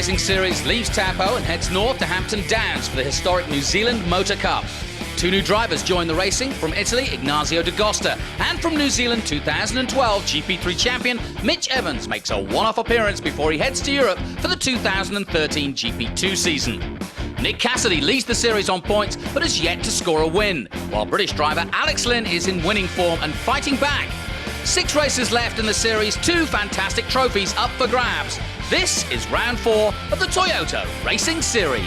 Racing Series leaves Taupo and heads north to Hampton Downs for the historic New Zealand Motor Cup. Two new drivers join the racing, from Italy, Ignazio D'Agosta, and from New Zealand, 2012 GP3 champion Mitch Evans makes a one-off appearance before he heads to Europe for the 2013 GP2 season. Nick Cassidy leads the series on points, but has yet to score a win, while British driver Alex Lynn is in winning form and fighting back. 6 races left in the series, 2 fantastic trophies up for grabs. This is round 4 of the Toyota Racing Series.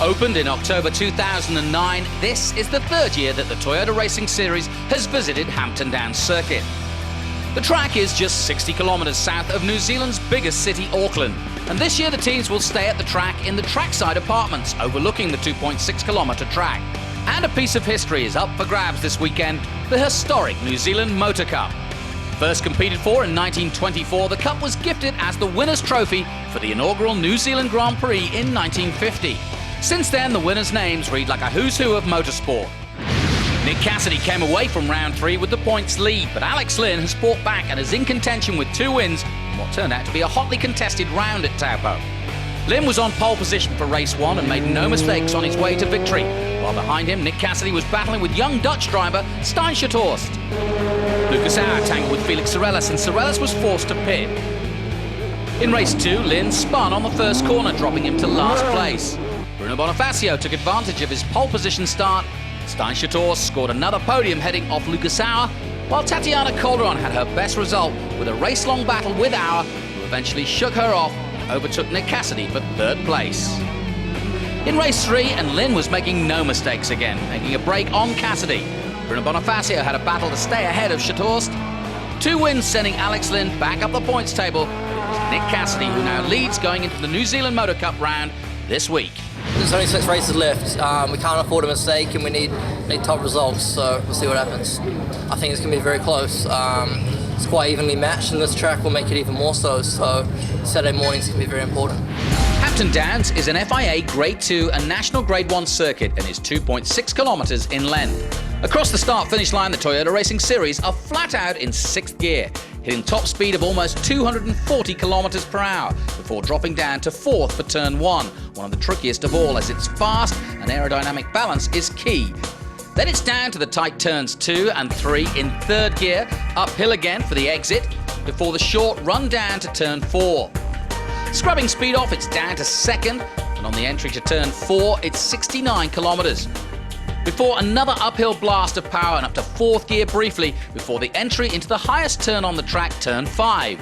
Opened in October 2009, this is the 3rd year that the Toyota Racing Series has visited Hampton Downs Circuit. The track is just 60 kilometres south of New Zealand's biggest city, Auckland, and this year the teams will stay at the track in the trackside apartments overlooking the 2.6 kilometre track. And a piece of history is up for grabs this weekend, the historic New Zealand Motor Cup. First competed for in 1924, the Cup was gifted as the winner's trophy for the inaugural New Zealand Grand Prix in 1950. Since then, the winners' names read like a who's who of motorsport. Nick Cassidy came away from round 3 with the points lead, but Alex Lynn has fought back and is in contention with 2 wins in what turned out to be a hotly contested round at Taupo. Lynn was on pole position for race 1 and made no mistakes on his way to victory, while behind him Nick Cassidy was battling with young Dutch driver Stijn Schethorst. Lucas Auer tangled with Felix Sorellis, and Sorellis was forced to pit. In race 2, Lynn spun on the first corner, dropping him to last place. Bruno Bonifacio took advantage of his pole position start. Stijn Schethorst scored another podium heading off Lucas Auer, while Tatiana Calderon had her best result with a race-long battle with Auer, who eventually shook her off and overtook Nick Cassidy for 3rd place. In race 3, and Lynn was making no mistakes again, making a break on Cassidy. Bruno Bonifacio had a battle to stay ahead of Schethorst. 2 wins sending Alex Lynn back up the points table. It was Nick Cassidy who now leads going into the New Zealand Motor Cup round this week. There's only 6 races left. We can't afford a mistake, and we need top results, so we'll see what happens. I think it's going to be very close. It's quite evenly matched, and this track will make it even more so Saturday morning's going to be very important. Hampton Downs is an FIA Grade 2 and National Grade 1 circuit and is 2.6 kilometres inland. Across the start-finish line, the Toyota Racing Series are flat out in 6th gear, hitting top speed of almost 240 kilometres per hour before dropping down to 4th for turn 1, one of the trickiest of all as its fast and aerodynamic balance is key. Then it's down to the tight turns 2 and 3 in 3rd gear, uphill again for the exit, before the short run down to turn 4. Scrubbing speed off, it's down to 2nd, and on the entry to turn 4, it's 69 kilometres. Before another uphill blast of power and up to 4th gear briefly before the entry into the highest turn on the track, turn 5.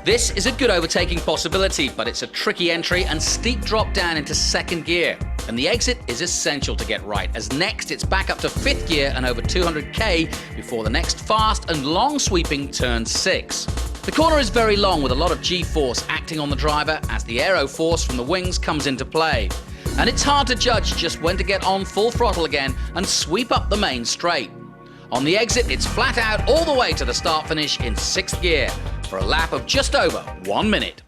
This is a good overtaking possibility, but it's a tricky entry and steep drop down into 2nd gear. And the exit is essential to get right, as next it's back up to 5th gear and over 200k before the next fast and long sweeping turn 6. The corner is very long with a lot of G-force acting on the driver as the aero force from the wings comes into play. And it's hard to judge just when to get on full throttle again and sweep up the main straight. On the exit, it's flat out all the way to the start-finish in 6th gear for a lap of just over 1 minute.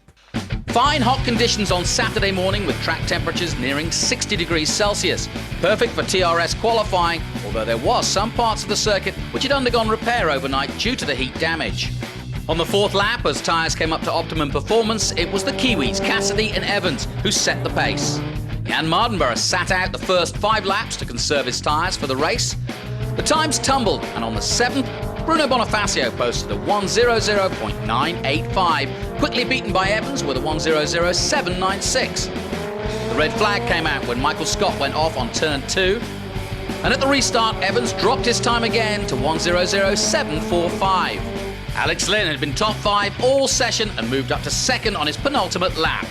Fine hot conditions on Saturday morning with track temperatures nearing 60 degrees Celsius. Perfect for TRS qualifying, although there was some parts of the circuit which had undergone repair overnight due to the heat damage. On the 4th lap, as tyres came up to optimum performance, it was the Kiwis, Cassidy and Evans, who set the pace. Jan Mardenborough sat out the first 5 laps to conserve his tyres for the race. The times tumbled, and on the 7th, Bruno Bonifacio posted a 1:00.985, quickly beaten by Evans with a 1:00.796. The red flag came out when Michael Scott went off on turn 2, and at the restart, Evans dropped his time again to 1:00.745. Alex Lynn had been top 5 all session and moved up to 2nd on his penultimate lap.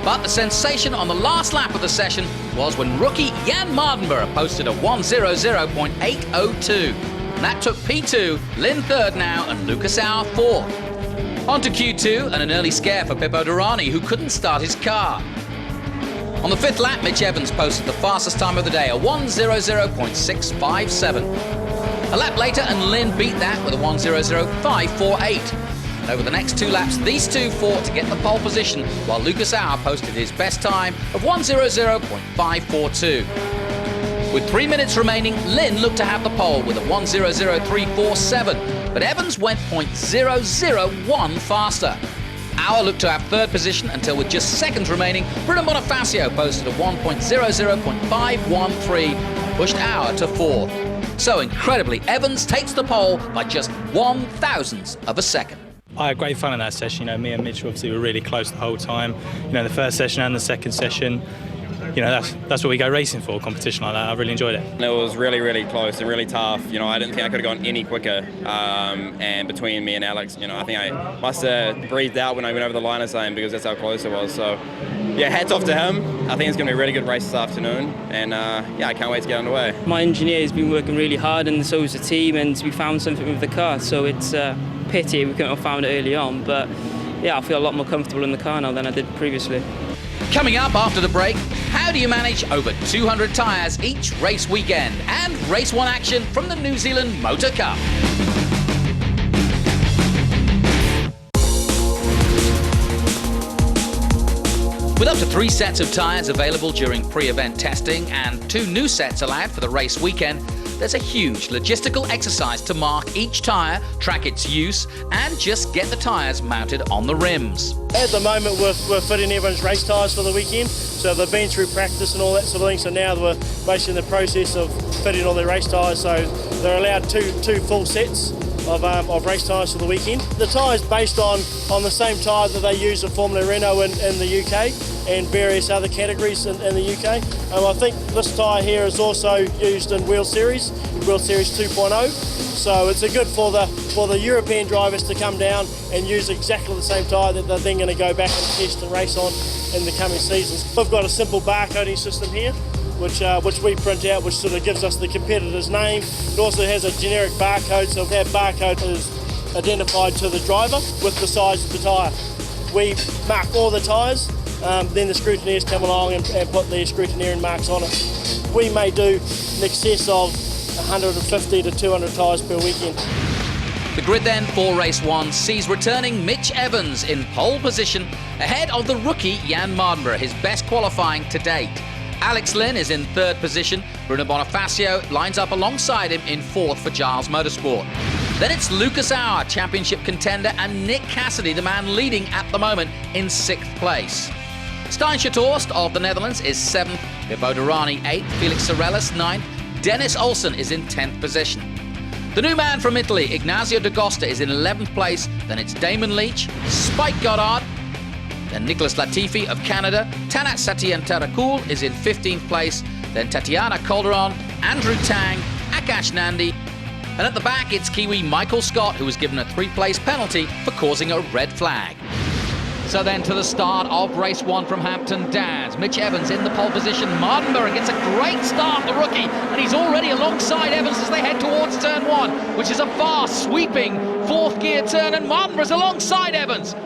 But the sensation on the last lap of the session was when rookie Jan Mardenborough posted a 1:00.802. And that took P2, Lynn 3rd now, and Lucas Auer 4th. On to Q2 and an early scare for Pippo Durrani, who couldn't start his car. On the 5th lap, Mitch Evans posted the fastest time of the day, a 1:00.657. A lap later, and Lynn beat that with a 1:00.548. And over the next 2 laps, these two fought to get the pole position, while Lucas Auer posted his best time of 1:00.542. With 3 minutes remaining, LYNN looked to have the pole with a 1:00.347, but Evans went 0.001 faster. Auer looked to have third position until, with just seconds remaining, BRUNO BONIFACIO posted a 1:00.513, pushed Auer to fourth. So incredibly, Evans takes the pole by just 1/1000th of a second. I had great fun in that session. You know, me and Mitch obviously were really close the whole time. You know, the first session and the second session. You know, that's what we go racing for, a competition like that. I really enjoyed it. It was really, really close and really tough. You know, I didn't think I could have gone any quicker. And between me and Alex, you know, I think I must have breathed out when I went over the line or something, because that's how close it was. So, yeah, hats off to him. I think it's going to be a really good race this afternoon. And, yeah, I can't wait to get underway. My engineer has been working really hard, and so has the team, and we found something with the car. So it's a pity we couldn't have found it early on. But, yeah, I feel a lot more comfortable in the car now than I did previously. Coming up after the break, how do you manage over 200 tyres each race weekend? And race 1 action from the New Zealand Motor Cup. With up to 3 sets of tyres available during pre-event testing and 2 new sets allowed for the race weekend, there's a huge logistical exercise to mark each tyre, track its use, and just get the tyres mounted on the rims. At the moment, we're fitting everyone's race tyres for the weekend, so they've been through practice and all that sort of thing, so now we're basically in the process of fitting all their race tyres, so they're allowed two full sets of race tyres for the weekend. The tyres based on the same tyre that they use at Formula Renault in the UK and various other categories in the UK. I think this tyre here is also used in World Series 2.0. So it's a good for the European drivers to come down and use exactly the same tyre that they're then going to go back and test and race on in the coming seasons. We've got a simple barcoding system here, which we print out, which sort of gives us the competitor's name. It also has a generic barcode, so that barcode is identified to the driver with the size of the tyre. We mark all the tyres, then the scrutineers come along and put the scrutineering marks on it. We may do in excess of 150 to 200 tyres per weekend. The grid then for race 1 sees returning Mitch Evans in pole position ahead of the rookie Jan Mardenborough, his best qualifying to date. Alex LYNN is in third position. BRUNO BONIFACIO lines up alongside him in fourth for Giles Motorsport. Then it's Lucas Auer, championship contender, and Nick Cassidy, the man leading at the moment, in 6th place. Stijn Schethorst of the Netherlands is 7th, Vivo Durrani 8th, Felix Sorellis 9th, Dennis Olsen is in 10th position. The new man from Italy, Ignazio D'Agosta, is in 11th place. Then it's Damon Leach, Spike Goddard, then Nicholas Latifi of Canada, Tanat Satyantarakool is in 15th place, then Tatiana Calderon, Andrew Tang, AKASH NANDY, and at the back it's Kiwi Michael Scott, who was given a 3-place penalty for causing a red flag. So then to the start of race 1 from Hampton Downs. Mitch Evans in the pole position. Mardenborough gets a great start, the rookie, and he's already alongside Evans as they head towards turn 1, which is a fast, sweeping 4th gear turn, and Mardenborough's alongside Evans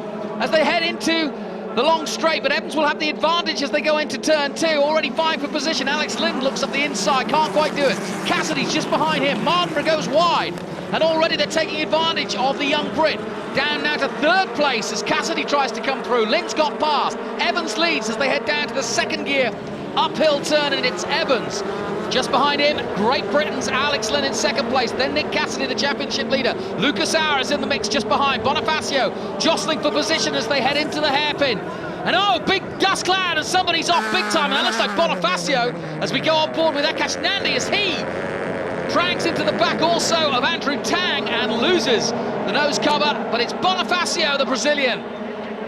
as they head into the long straight, but Evans will have the advantage as they go into turn 2, already vying for position. Alex LYNN looks up the inside, can't quite do it. Cassidy's just behind him. Mardenborough goes wide, and already they're taking advantage of the young Brit. Down now to 3rd place as Cassidy tries to come through. LYNN's got past. Evans leads as they head down to the 2nd gear uphill turn, and it's Evans. Just behind him, Great Britain's Alex LYNN in 2nd place. Then Nick Cassidy, the championship leader. Lucas Auer is in the mix just behind. Bonifacio jostling for position as they head into the hairpin. And oh, big dust cloud, and somebody's off big time. And that looks like Bonifacio as we go on board with AKASH NANDY as he drags into the back also of Andrew Tang and loses the nose cover. But it's Bonifacio, the Brazilian,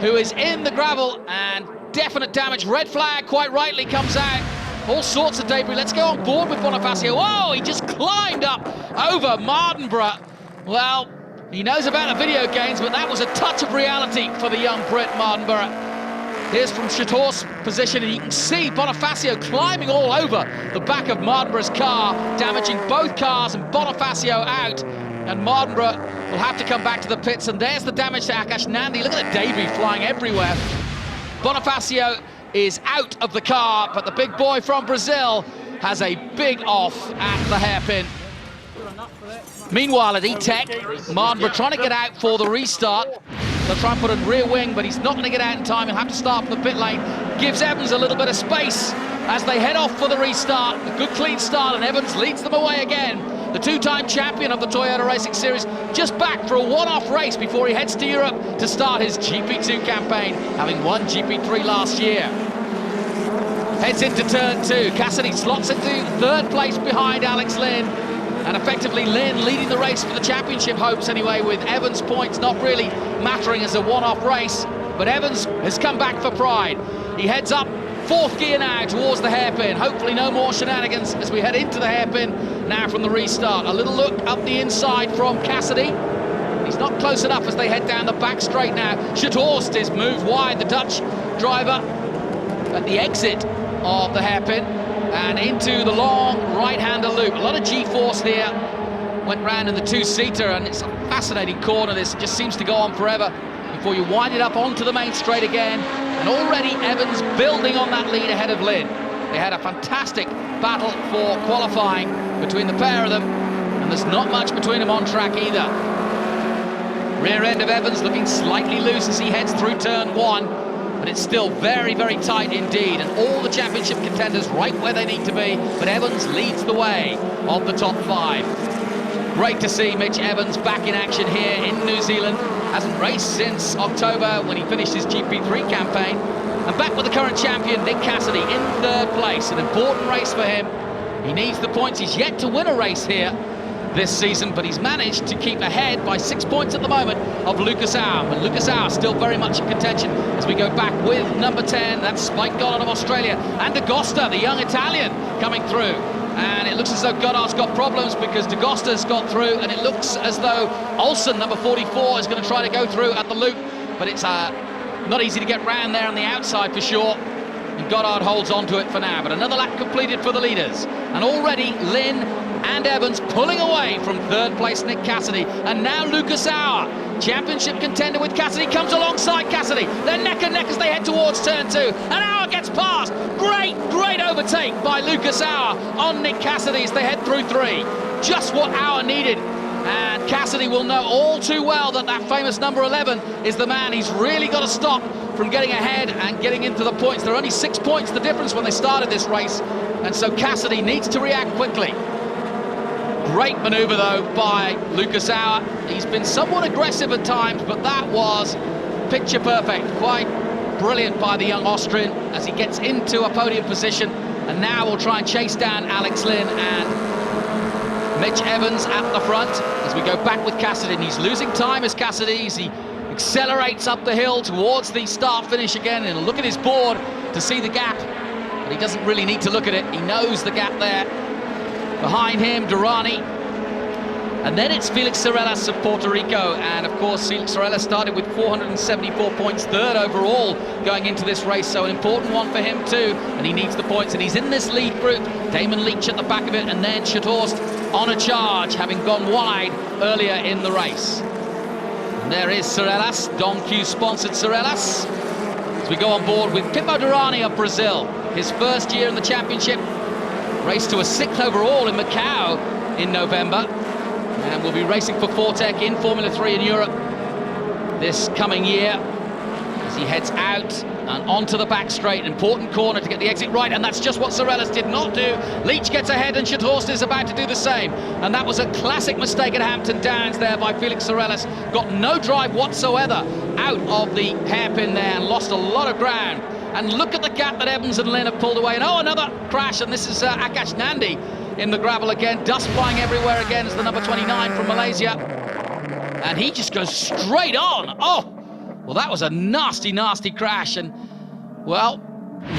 who is in the gravel, and definite damage. Red flag, quite rightly, comes out. All sorts of debris. Let's go on board with Bonifacio. Oh, he just climbed up over Mardenborough. Well, he knows about the video games, but that was a touch of reality for the young Brit, Mardenborough. Here's from Schethorst's position, and you can see Bonifacio climbing all over the back of Mardenborough's car, damaging both cars and Bonifacio out. And Mardenborough will have to come back to the pits, and there's the damage to AKASH NANDY. Look at the debris flying everywhere. Bonifacio is out of the car, but the big boy from Brazil has a big off at the hairpin. Meanwhile, at E-Tech, Marnborough trying to get out for the restart. They'll try and put a rear wing, but he's not going to get out in time. He'll have to start from the pit lane. Gives Evans a little bit of space as they head off for the restart. A good clean start, and Evans leads them away again. The two-time champion of the Toyota Racing Series, just back for a one-off race before he heads to Europe to start his GP2 campaign, having won GP3 last year. Heads into turn 2. Cassidy slots into third place behind Alex Lynn. And effectively Lynn leading the race for the championship hopes anyway, with Evans' points not really mattering as a one-off race. But Evans has come back for pride. He heads up fourth gear now towards the hairpin. Hopefully no more shenanigans as we head into the hairpin now from the restart. A little look up the inside from Cassidy. He's not close enough as they head down the back straight now. Schutthorst is moved wide, the Dutch driver, at the exit of the hairpin and into the long right-hander loop. A lot of G-force here. Went round in the two-seater, and it's a fascinating corner. This just seems to go on forever before you wind it up onto the main straight again. And already Evans building on that lead ahead of Lynn. They had a fantastic battle for qualifying between the pair of them, and there's not much between them on track either. Rear end of Evans looking slightly loose as he heads through turn 1. But it's still very, very tight indeed, and all the championship contenders right where they need to be, but Evans leads the way of the top 5. Great to see Mitch Evans back in action here in New Zealand. Hasn't raced since October when he finished his GP3 campaign. And back with the current champion, Nick Cassidy, in third place. An important race for him. He needs the points. He's yet to win a race here this season, but he's managed to keep ahead by 6 points at the moment of Lucas Auer. And Lucas Auer still very much in contention as we go back with number 10. That's Spike Goddard of Australia. And D'Agosta, the young Italian, coming through. And it looks as though Goddard's got problems because D'Agosta's got through, and it looks as though OLSEN, number 44, is going to try to go through at the loop. But it's not easy to get round there on the outside for sure. And Goddard holds on to it for now. But another lap completed for the leaders. And already Lynn and Evans pulling away from third place Nick Cassidy. And now Lucas Auer, championship contender with Cassidy, comes alongside Cassidy. They're neck and neck as they head towards turn 2. And Auer gets past. Great overtake by Lucas Auer on Nick Cassidy as they head through 3. Just what Auer needed. And Cassidy will know all too well that that famous number 11 is the man he's really got to stop from getting ahead and getting into the points. There are only 6 points the difference when they started this race. And so Cassidy needs to react quickly. Great manoeuvre, though, by Lucas Auer. He's been somewhat aggressive at times, but that was picture perfect. Quite brilliant by the young Austrian as he gets into a podium position. And now we'll try and chase down Alex Lynn and Mitch Evans at the front as we go back with Cassidy. And he's losing time as Cassidy, as he accelerates up the hill towards the start-finish again. And look at his board to see the gap. But he doesn't really need to look at it. He knows the gap there. Behind him, Durrani. And then it's Felix Sorellas of Puerto Rico. And of course, Felix Sorellas started with 474 points, third overall going into this race. So an important one for him too. And he needs the points. And he's in this lead group. Damon Leach at the back of it. And then Schutthorst on a charge, having gone wide earlier in the race. And there is Sorellas, Don Q sponsored Sorellas. As we go on board with Pipo Durrani of Brazil. His first year in the championship. Raced to a 6th overall in Macau in November, and will be racing for Fortec in Formula 3 in Europe this coming year as he heads out and onto the back straight. Important corner to get the exit right, and that's just what Sorellas did not do. Leach gets ahead, and Schutthorst is about to do the same, and that was a classic mistake at Hampton Downs there by Felix Sorellas. Got no drive whatsoever out of the hairpin there and lost a lot of ground. And look at the gap that Evans and Lynn have pulled away. And oh, another crash, and this is AKASH NANDY in the gravel again. Dust flying everywhere again as the number 29 from Malaysia. And he just goes straight on. Oh, well, that was a nasty, nasty crash. And, well,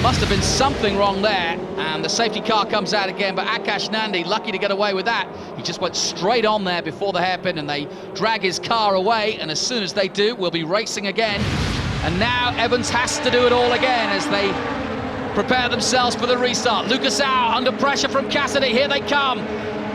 must have been something wrong there. And the safety car comes out again, but AKASH NANDY, lucky to get away with that. He just went straight on there before the hairpin, and they drag his car away. And as soon as they do, we'll be racing again. And now Evans has to do it all again as they prepare themselves for the restart. Lucas Auer under pressure from Cassidy. Here they come.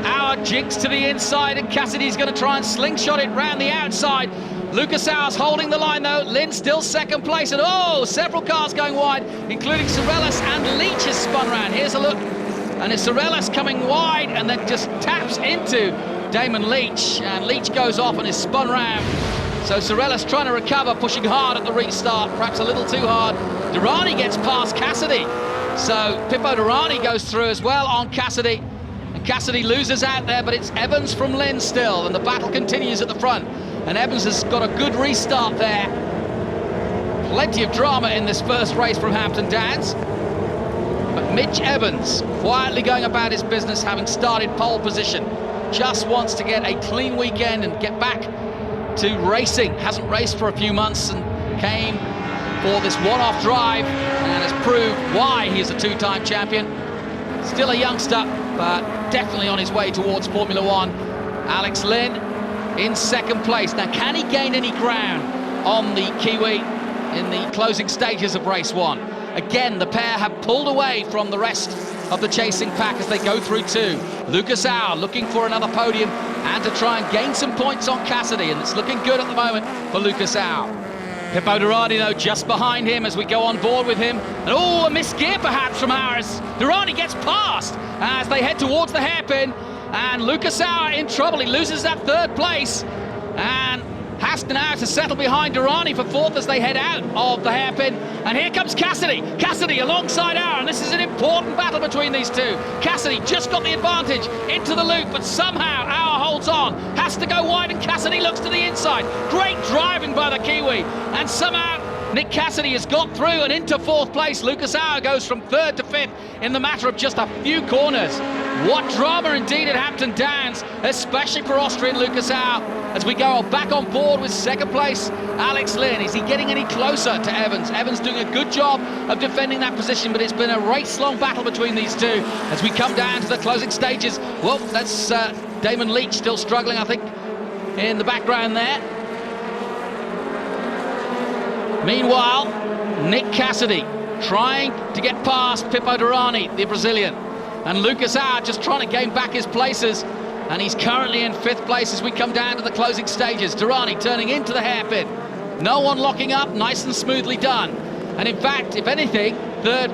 Auer jinks to the inside, and Cassidy's going to try and slingshot it round the outside. Lucas Auer's holding the line, though. Lynn still second place. And oh, several cars going wide, including Sorellas, and Leach has spun round. Here's a look. And it's Sorellas coming wide and then just taps into Damon Leach, and Leach goes off and is spun round. So Sorellis trying to recover, pushing hard at the restart, perhaps a little too hard. Durrani gets past Cassidy. So Pippo Durrani goes through as well on Cassidy. And Cassidy loses out there, but it's Evans from LYNN still, and the battle continues at the front. And Evans has got a good restart there. Plenty of drama in this first race from Hampton Downs. But Mitch Evans, quietly going about his business, having started pole position, just wants to get a clean weekend and get back to racing. Hasn't raced for a few months and came for this one-off drive and has proved why he's a two-time champion. Still a youngster, but definitely on his way towards Formula One. Alex Lynn in second place. Now, can he gain any ground on the Kiwi in the closing stages of race one? Again, the pair have pulled away from the rest of the chasing pack as they go through two. Lucas Auer looking for another podium and to try and gain some points on Cassidy, and it's looking good at the moment for Lucas Auer. Pippo Durrani, though, just behind him as we go on board with him. And oh, a missed gear perhaps from Auer as Durrani gets past as they head towards the hairpin. And Lucas Auer in trouble. He loses that third place and has to now to settle behind Durrani for fourth as they head out of the hairpin. And here comes Cassidy. Cassidy alongside Auer, and this is an important battle between these two. Cassidy just got the advantage into the loop, but somehow Auer holds on. Has to go wide, and Cassidy looks to the inside. Great driving by the Kiwi, and somehow Nick Cassidy has got through and into fourth place. Lucas Auer goes from third to fifth in the matter of just a few corners. What drama indeed at Hampton Downs, especially for Austrian Lucas Auer, as we go back on board with second place Alex Lynn. Is he getting any closer to Evans? Evans doing a good job of defending that position, but it's been a race-long battle between these two as we come down to the closing stages. Well, that's Damon Leach still struggling, I think, in the background there. Meanwhile, Nick Cassidy trying to get past Pippo Durrani, the Brazilian. And Lucas Auer just trying to gain back his places. And he's currently in fifth place as we come down to the closing stages. Durrani turning into the hairpin. No one locking up, nice and smoothly done. And in fact, if anything, third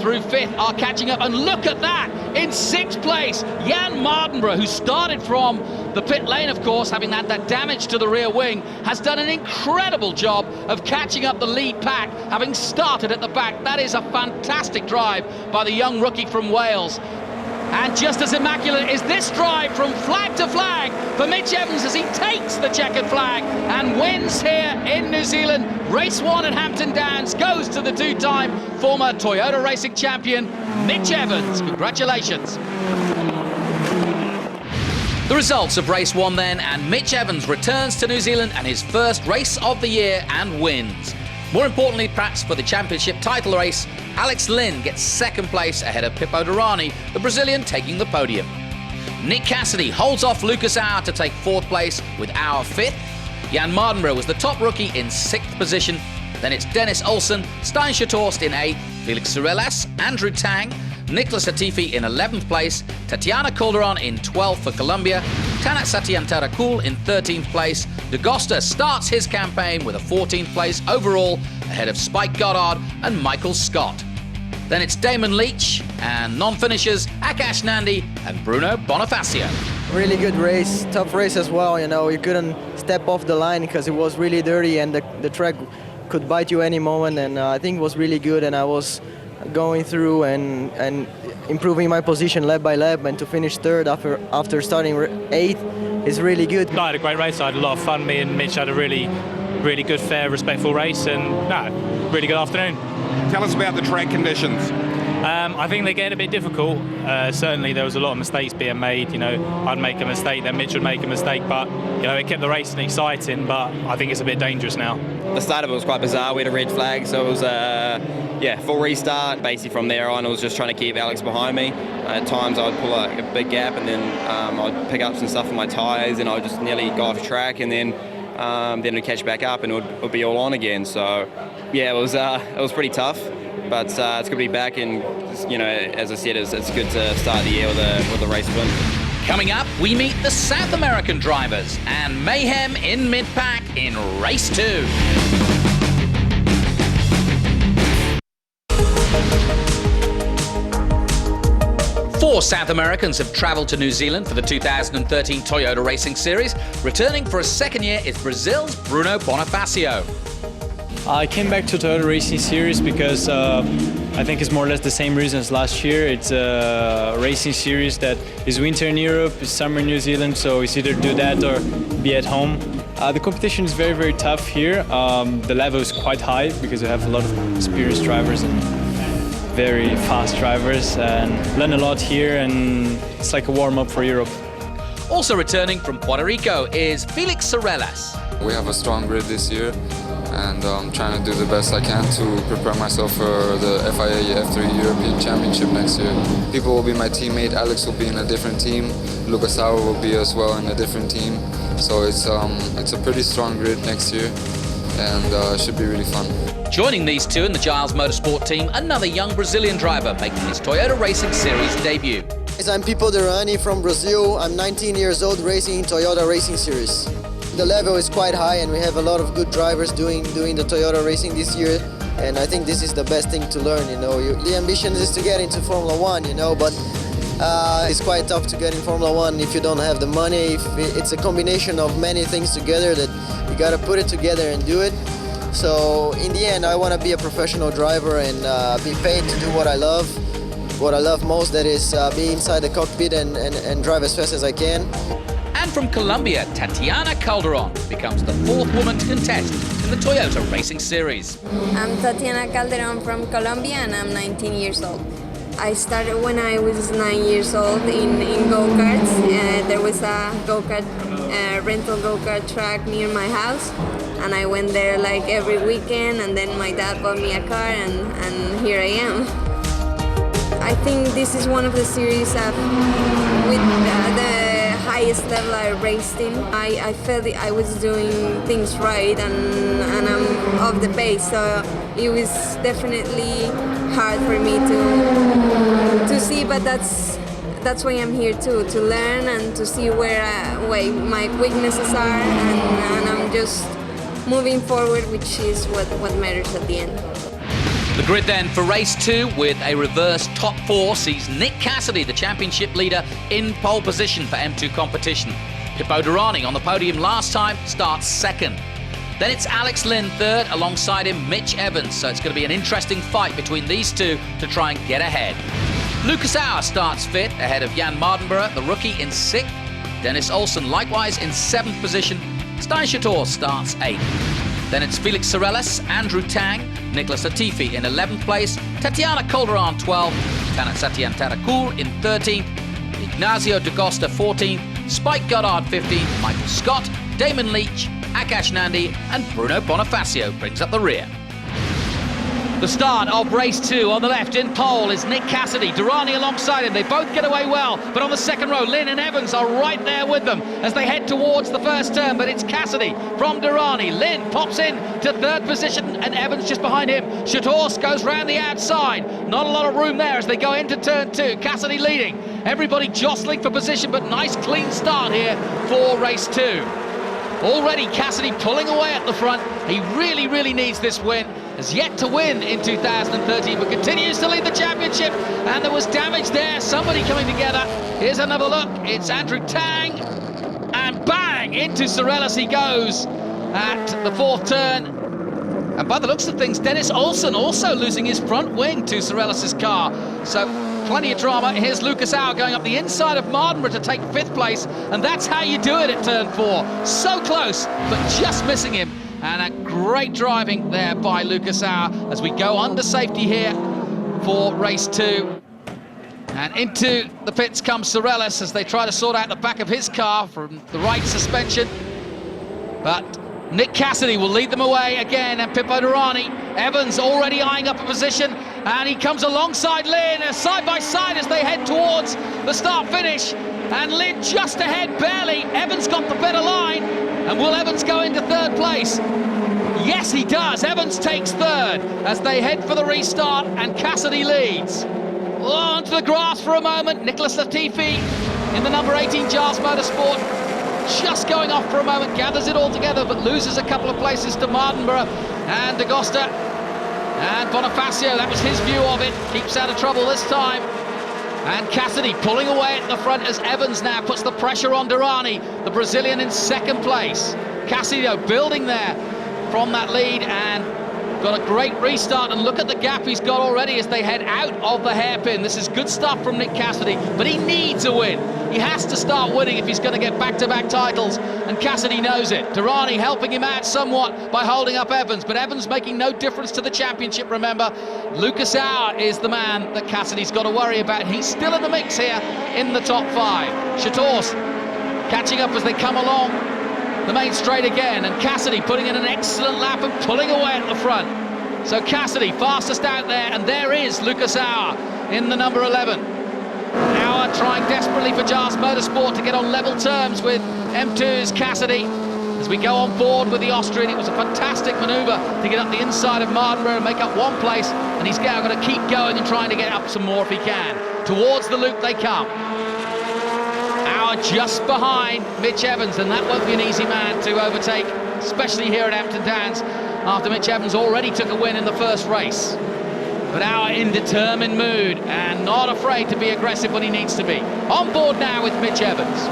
through fifth are catching up. And look at that, in sixth place, Jan Mardenborough, who started from the pit lane, of course, having had that damage to the rear wing, has done an incredible job of catching up the lead pack, having started at the back. That is a fantastic drive by the young rookie from Wales. And just as immaculate is this drive from flag to flag for Mitch Evans as he takes the checkered flag and wins here in New Zealand. Race one at Hampton Downs goes to the two-time former Toyota Racing champion, Mitch Evans. Congratulations. The results of race one then, and Mitch Evans returns to New Zealand and his first race of the year and wins. More importantly, perhaps for the championship title race, Alex Lynn gets second place ahead of Pippo Durrani, the Brazilian taking the podium. Nick Cassidy holds off Lucas Auer to take fourth place with Auer fifth. Jan Mardenborough was the top rookie in sixth position. Then it's Dennis Olsen, Stein Schatorst in eighth, Felix Sorellis, Andrew Tang, Nicholas Latifi in 11th place, Tatiana Calderon in 12th for Colombia, Tanat Satyantarakul in 13th place. De Gosta starts his campaign with a 14th place overall ahead of Spike Goddard and Michael Scott. Then it's Damon Leach and non-finishers AKASH NANDY and BRUNO BONIFACIO. Really good race, tough race as well, you know, you couldn't step off the line because it was really dirty and the track could bite you any moment, and I think it was really good, and I was going through and improving my position lap by lap, and to finish third after starting eighth is really good. I had a great race, I had a lot of fun. Me and Mitch had a really good, fair, respectful race, and really good afternoon. Tell us about the track conditions. I think they get a bit difficult. Certainly there was a lot of mistakes being made. You know, I'd make a mistake, then Mitch would make a mistake, but you know, it kept the racing exciting, but I think it's a bit dangerous now. The start of it was quite bizarre. We had a red flag, so it was full restart. Basically from there on, I was just trying to keep Alex behind me. At times I would pull a big gap, and then I'd pick up some stuff on my tyres, and I would just nearly go off track, and then it'd catch back up, and it would be all on again. So yeah, it was pretty tough. But it's good to be back, and you know, as I said, it's good to start the year with a race win. Coming up, we meet the South American drivers and mayhem in mid-pack in race 2. 4 South Americans have travelled to New Zealand for the 2013 Toyota Racing Series. Returning for a second year is Brazil's Bruno Bonifacio. I came back to Toyota Racing Series because I think it's more or less the same reason as last year. It's a racing series that is winter in Europe, it's summer in New Zealand, so it's either do that or be at home. The competition is very, very tough here. The level is quite high because we have a lot of experienced drivers and very fast drivers, and learn a lot here, and it's like a warm-up for Europe. Also returning from Puerto Rico is Felix Sorellas. We have a strong grid this year, and I'm trying to do the best I can to prepare myself for the FIA F3 European Championship next year. People will be my teammate, Alex will be in a different team, Lucas Auer will be as well in a different team. So it's a pretty strong grid next year, and should be really fun. Joining these two in the Giles Motorsport team, another young Brazilian driver making his Toyota Racing Series debut. I'm Cassidy from Brazil. I'm 19 years old racing in Toyota Racing Series. The level is quite high and we have a lot of good drivers doing the Toyota Racing this year, and I think this is the best thing to learn, you know. The ambition is to get into Formula 1, you know, but it's quite tough to get in Formula 1 if you don't have the money. It's a combination of many things together that you gotta put it together and do it. So in the end, I want to be a professional driver and be paid to do what I love. What I love most, that is be inside the cockpit and drive as fast as I can. And from Colombia, Tatiana Calderon becomes the 4th woman to contest in the Toyota Racing Series. I'm Tatiana Calderon from Colombia and I'm 19 years old. I started when I was 9 years old in go-karts. There was a go-kart, rental go-kart track near my house, and I went there like every weekend, and then my dad bought me a car, and here I am. I think this is one of the series with the highest level I raced in. I felt I was doing things right, and I'm off the pace, so it was definitely hard for me to see, but that's why I'm here too, to learn and to see where my weaknesses are, and I'm just moving forward, which is what matters at the end. The grid then for race 2 with a reverse top 4 sees Nick Cassidy, the championship leader, in pole position for M2 competition. Pippo Durrani on the podium last time starts 2nd. Then it's Alex LYNN 3rd, alongside him Mitch Evans, so it's going to be an interesting fight between these two to try and get ahead. Lucas Auer starts 5th, ahead of Jan Mardenborough, the rookie, in 6th. Dennis Olsen likewise in 7th position. Stein Chateau starts 8th. Then it's Felix Sorellas, Andrew Tang, Nicholas Latifi in 11th place, Tatiana Calderon 12th, Tanat Satyan Tarakur in 13th, Ignacio D'Agosta 14th, Spike Goddard 15th, Michael Scott, Damon Leach, AKASH NANDY and Bruno Bonifacio brings up the rear. The start of race 2 on the left in pole is Nick Cassidy, Durrani alongside him. They both get away well, but on the second row, Lynn and Evans are right there with them as they head towards the first turn, but it's Cassidy from Durrani. Lynn pops in to 3rd position and Evans just behind him. Chateau goes round the outside. Not a lot of room there as they go into turn 2. Cassidy leading. Everybody jostling for position, but nice clean start here for race 2. Already Cassidy pulling away at the front. He really, really needs this win. Has yet to win in 2013, but continues to lead the championship. And there was damage there, somebody coming together. Here's another look, it's Andrew Tang. And bang, into Sorellas he goes at the 4th turn. And by the looks of things, Dennis Olsen also losing his front wing to Sorellas' car. So plenty of drama. Here's Lucas Auer going up the inside of Mardenborough to take 5th place. And that's how you do it at turn 4. So close, but just missing him. And a great driving there by Lucas Auer as we go under safety here for race 2. And into the pits comes Sorellas as they try to sort out the back of his car from the right suspension. But Nick Cassidy will lead them away again, and Pippo Durrani. Evans already eyeing up a position, and he comes alongside Lynn, side by side as they head towards the start-finish. And Lynn just ahead, barely. Evans got the better line, and will Evans go into 3rd place? Yes, he does. Evans takes 3rd as they head for the restart, and Cassidy leads. Onto the grass for a moment. Nicholas Latifi in the number 18 Giles Motorsport, just going off for a moment, gathers it all together, but loses a couple of places to Mardenborough and D'Agosta. And Bonifacio, that was his view of it, keeps out of trouble this time. And Cassidy pulling away at the front as Evans now puts the pressure on Durrani, the Brazilian in second place. Cassidy though building there from that lead and got a great restart, and look at the gap he's got already as they head out of the hairpin. This is good stuff from Nick Cassidy, but he needs a win. He has to start winning if he's going to get back-to-back titles, and Cassidy knows it. Durrani helping him out somewhat by holding up Evans, but Evans making no difference to the championship, remember. Lucas Auer is the man that Cassidy's got to worry about. He's still in the mix here in the top 5. Chateau's catching up as they come along the main straight again, and Cassidy putting in an excellent lap and pulling away at the front. So Cassidy fastest out there, and there is Lucas Auer in the number 11. Auer trying desperately for Jars Motorsport to get on level terms with M2's Cassidy. As we go on board with the Austrian, it was a fantastic manoeuvre to get up the inside of Mardenborough and make up one place, and he's now going to keep going and trying to get up some more if he can. Towards the loop they come. Auer just behind Mitch Evans, and that won't be an easy man to overtake, especially here at Hampton Downs, after Mitch Evans already took a win in the first race. But Auer in determined mood and not afraid to be aggressive when he needs to be. On board now with Mitch Evans.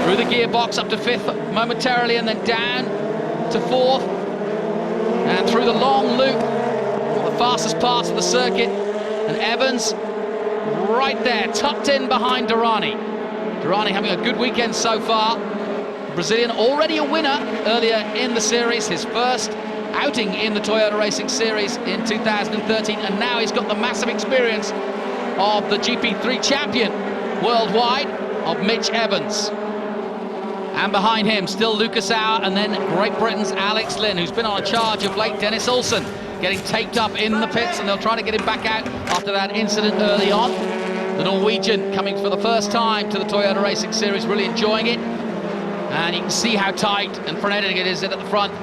Through the gearbox up to 5th momentarily, and then down to 4th. And through the long loop, the fastest parts of the circuit. And Evans right there, tucked in behind Durrani. Durrani having a good weekend so far. The Brazilian already a winner earlier in the series, his first outing in the Toyota Racing Series in 2013, and now he's got the massive experience of the GP3 champion worldwide of Mitch Evans. And behind him still Lucas Auer, and then Great Britain's Alex Lynn, who's been on a charge of late. Dennis Olsen getting taped up in the pits, and they'll try to get him back out after that incident early on. The Norwegian coming for the first time to the Toyota Racing Series, really enjoying it. And you can see how tight and frenetic it is at the front.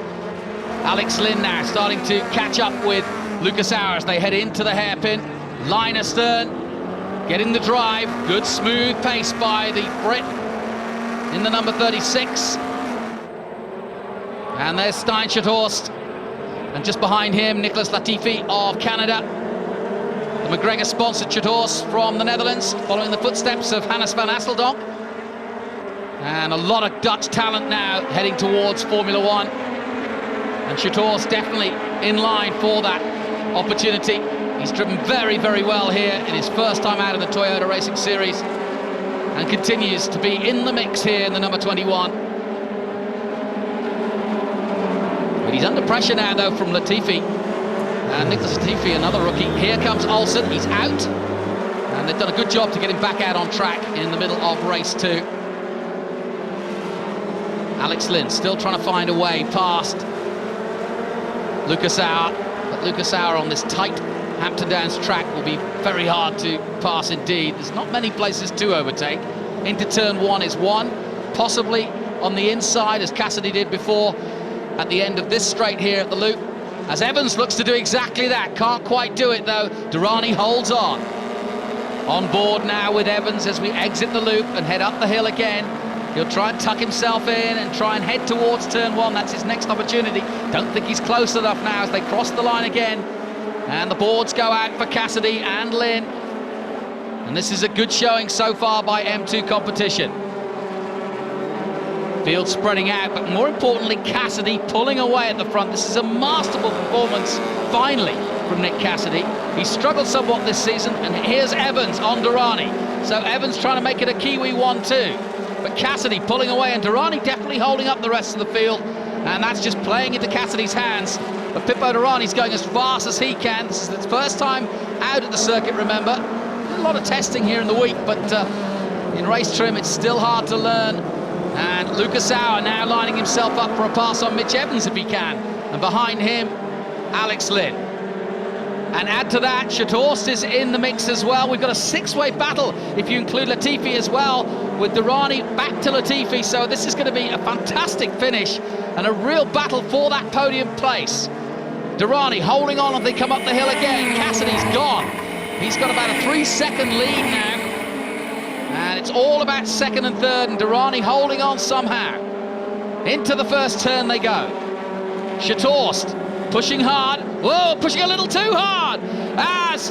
Alex Lynn now starting to catch up with Lucas Auer as they head into the hairpin. Line astern, getting the drive. Good smooth pace by the Brit in the number 36. And there's Stijn Schethorst. And just behind him, Nicholas Latifi of Canada. The McGregor-sponsored Schethorst from the Netherlands, following the footsteps of Hannes van Asseldonk. And a lot of Dutch talent now heading towards Formula One. And Schethorst definitely in line for that opportunity. He's driven very, very well here in his first time out of the Toyota Racing Series, and continues to be in the mix here in the number 21. But he's under pressure now, though, from Latifi. And Nicholas Latifi, another rookie. Here comes Olsen, he's out. And they've done a good job to get him back out on track in the middle of race 2. Alex Lynn still trying to find a way past Lucas Auer. But Lucas Auer on this tight Hampton Downs track will be very hard to pass indeed. There's not many places to overtake. Into turn 1 is one, possibly on the inside, as Cassidy did before at the end of this straight here at the loop, as Evans looks to do exactly that. Can't quite do it though. Durrani holds on. On board now with Evans as we exit the loop and head up the hill again. He'll try and tuck himself in and try and head towards turn 1. That's his next opportunity. Don't think he's close enough now as they cross the line again. And the boards go out for Cassidy and Lynn. And this is a good showing so far by M2 competition. Field spreading out, but more importantly, Cassidy pulling away at the front. This is a masterful performance, finally, from Nick Cassidy. He struggled somewhat this season, and here's Evans on Durrani. So Evans trying to make it a Kiwi 1-2. But Cassidy pulling away, and Durrani definitely holding up the rest of the field. And that's just playing into Cassidy's hands. But Pippo Durrani's going as fast as he can. This is his first time out at the circuit, remember. A lot of testing here in the week, but in race trim it's still hard to learn. And Lucas Auer now lining himself up for a pass on Mitch Evans if he can. And behind him, Alex Lynn. And add to that, Schethorst is in the mix as well. We've got a 6-way battle if you include Latifi as well, with Durrani back to Latifi. So this is going to be a fantastic finish and a real battle for that podium place. Durrani holding on as they come up the hill again. Cassidy's gone. He's got about a 3-second lead now. And it's all about second and third, and Durrani holding on somehow. Into the first turn they go. Schethorst pushing hard. Whoa, pushing a little too hard as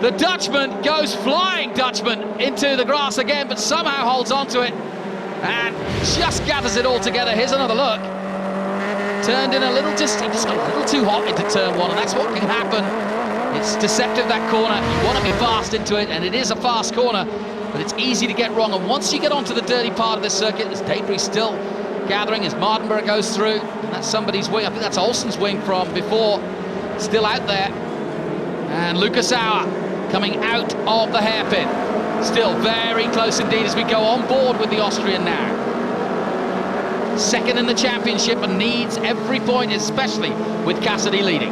The Dutchman goes flying, Dutchman, into the grass again, but somehow holds on to it and just gathers it all together. Here's another look. Turned in a little, just got a little too hot into turn one, and that's what can happen. It's deceptive, that corner. You want to be fast into it, and it is a fast corner, but it's easy to get wrong. And once you get onto the dirty part of this circuit, there's debris still gathering as Mardenborough goes through, and that's somebody's wing. I think that's Olsen's wing from before, still out there. And Lucas Auer coming out of the hairpin. Still very close indeed as we go on board with the Austrian now. Second in the championship and needs every point, especially with Cassidy leading.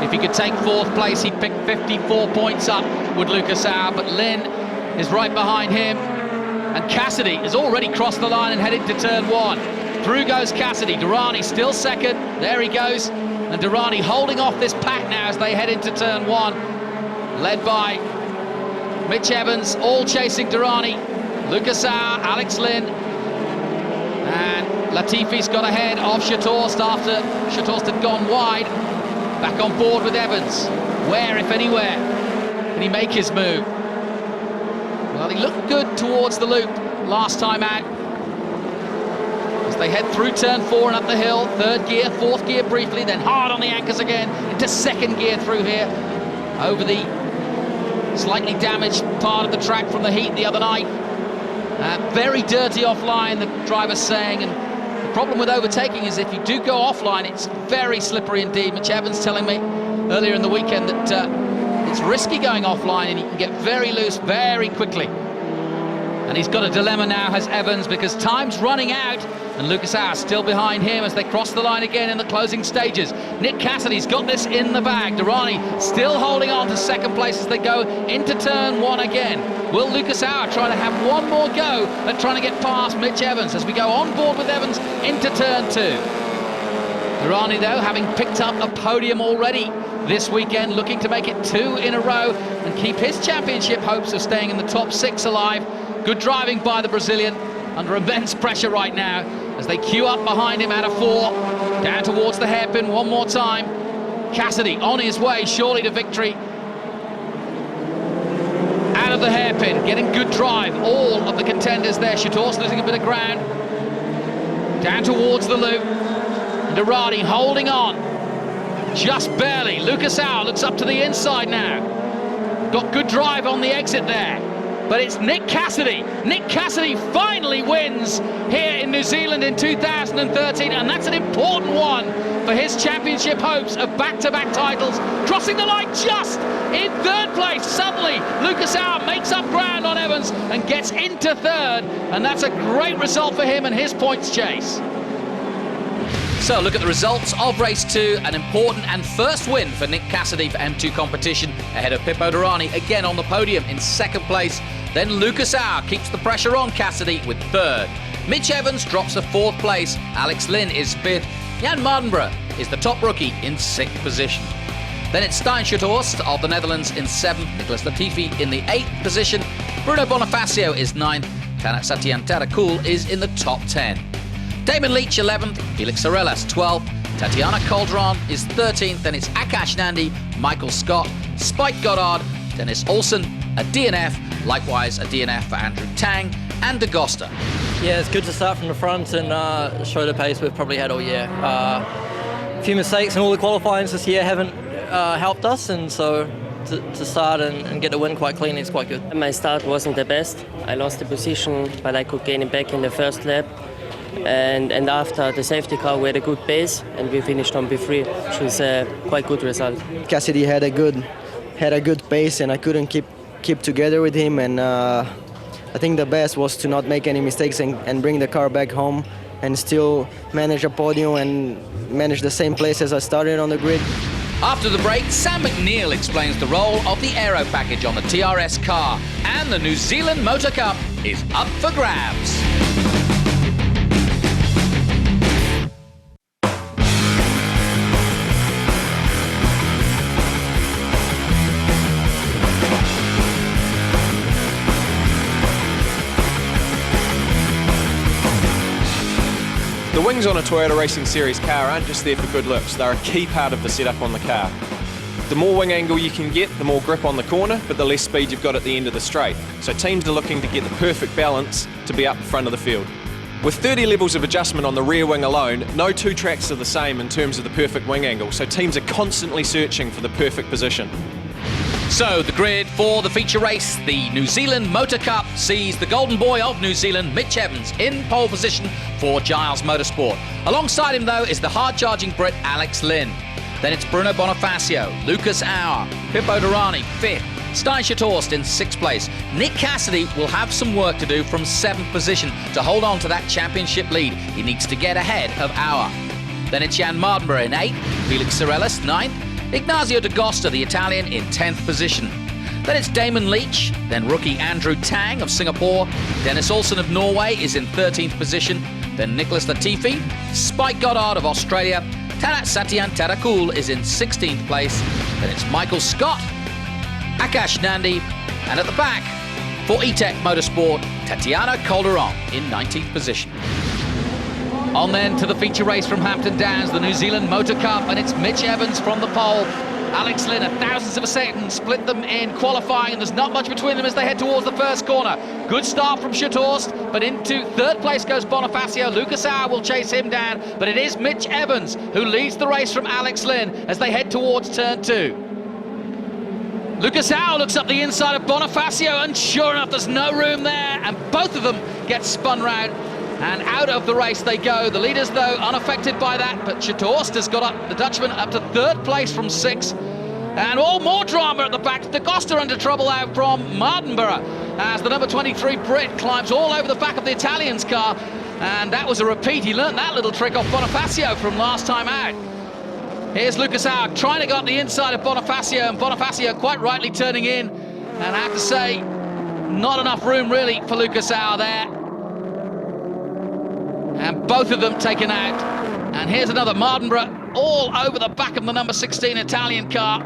If he could take fourth place, he'd pick 54 points up with Lucas Auer, but LYNN is right behind him. And Cassidy has already crossed the line and headed to turn one. Through goes Cassidy. Durrani still second. There he goes. And Durrani holding off this pack now as they head into turn one. Led by Mitch Evans, all chasing Durrani. Lucas Auer, Alex LYNN. And Latifi's got ahead of Chatorst after Chatorst had gone wide. Back on board with Evans. Where, if anywhere, can he make his move? Well, he looked good towards the loop last time out. As they head through turn four and up the hill, third gear, fourth gear briefly, then hard on the anchors again, into second gear through here, over the slightly damaged part of the track from the heat the other night. Very dirty offline, the driver's saying, and the problem with overtaking is if you do go offline, it's very slippery indeed. Mitch Evans telling me earlier in the weekend that it's risky going offline and you can get very loose very quickly. And he's got a dilemma now, has Evans, because time's running out, and Lucas Auer still behind him as they cross the line again in the closing stages. Nick Cassidy's got this in the bag. Durrani still holding on to second place as they go into turn one again. Will Lucas Auer try to have one more go at trying to get past Mitch Evans as we go on board with Evans into turn two? Durrani, though, having picked up a podium already this weekend, looking to make it two in a row and keep his championship hopes of staying in the top six alive. Good driving by the Brazilian, under immense pressure right now as they queue up behind him out of four, down towards the hairpin one more time. Cassidy on his way surely to victory. Out of the hairpin, getting good drive, all of the contenders there. Chatorst losing a bit of ground. Down towards the loop. Durrani holding on, just barely. Lucas Auer looks up to the inside now. Got good drive on the exit there. But it's Nick Cassidy. Nick Cassidy finally wins here in New Zealand in 2013, and that's an important one for his championship hopes of back-to-back titles. Crossing the line just in third place. Suddenly, Lucas Auer makes up ground on Evans and gets into third, and that's a great result for him and his points chase. So look at the results of race two, an important and first win for Nick Cassidy for M2 competition ahead of Pippo Durrani again on the podium in second place. Then Lucas Auer keeps the pressure on Cassidy with third. Mitch Evans drops to fourth place. Alex LYNN is fifth. Jan Mardenborough is the top rookie in sixth position. Then it's Stijn Chatorst of the Netherlands in seventh. Nicholas Latifi in the eighth position. Bruno Bonifacio is ninth. Tatiana is in the top 10. Damon Leach 11th, Felix Arelas 12th, Tatiana Calderon is 13th, then it's AKASH NANDY, Michael Scott, Spike Goddard, Dennis Olsen, a DNF, likewise a DNF for Andrew Tang, and De Gosta. Yeah, it's good to start from the front and show the pace we've probably had all year. A few mistakes in all the qualifyings this year haven't helped us, and so to start and get the win quite clean is quite good. My start wasn't the best. I lost the position, but I could gain it back in the first lap. And after the safety car, we had a good pace, and we finished on B3, which was a quite good result. Cassidy had a good pace, and I couldn't keep together with him. And I think the best was to not make any mistakes and bring the car back home, and still manage a podium and manage the same place as I started on the grid. After the break, Sam McNeil explains the role of the aero package on the TRS car, and the New Zealand Motor Cup is up for grabs. The wings on a Toyota Racing Series car aren't just there for good looks, they're a key part of the setup on the car. The more wing angle you can get, the more grip on the corner, but the less speed you've got at the end of the straight. So teams are looking to get the perfect balance to be up in front of the field. With 30 levels of adjustment on the rear wing alone, no two tracks are the same in terms of the perfect wing angle, so teams are constantly searching for the perfect position. So the grid for the feature race, the New Zealand Motor Cup, sees the golden boy of New Zealand, Mitch Evans, in pole position for Giles Motorsport. Alongside him, though, is the hard-charging Brit Alex Lynn. Then it's Bruno Bonifacio, Lucas Auer, Pippo Durrani, 5th, Stein Shorthorst in 6th place. Nick Cassidy will have some work to do from 7th position to hold on to that championship lead. He needs to get ahead of Auer. Then it's Jan Mardenborough in 8th, Felix Sorellis 9th, Ignazio D'Agosta, the Italian, in 10th position. Then it's Damon Leach, then rookie Andrew Tang of Singapore, Dennis Olsen of Norway is in 13th position, then Nicholas Latifi, Spike Goddard of Australia, Talat Satyan Tarakul is in 16th place, then it's Michael Scott, AKASH NANDY, and at the back, for E-Tech Motorsport, Tatiana Calderon in 19th position. On then to the feature race from Hampton Downs, the New Zealand Motor Cup, and it's Mitch Evans from the pole. Alex Lynn, 1,000ths of a second, split them in qualifying, and there's not much between them as they head towards the first corner. Good start from Shorthorst, but into 3rd place goes Bonifacio. Lucas Auer will chase him down, but it is Mitch Evans who leads the race from Alex Lynn as they head towards turn 2. Lucas Auer looks up the inside of Bonifacio, and sure enough, there's no room there, and both of them get spun round. And out of the race they go. The leaders, though, unaffected by that, but Shorthorst has got up the Dutchman up to 3rd place from 6th. And all more drama at the back. D'Agosta under trouble out from Mardenborough as the number 23 Brit climbs all over the back of the Italian's car. And that was a repeat. He learnt that little trick off Bonifacio from last time out. Here's Lucas Auer trying to go up the inside of Bonifacio, and Bonifacio quite rightly turning in. And I have to say, not enough room really for Lucas Auer there. And both of them taken out. And here's another Mardenborough all over the back of the number 16 Italian car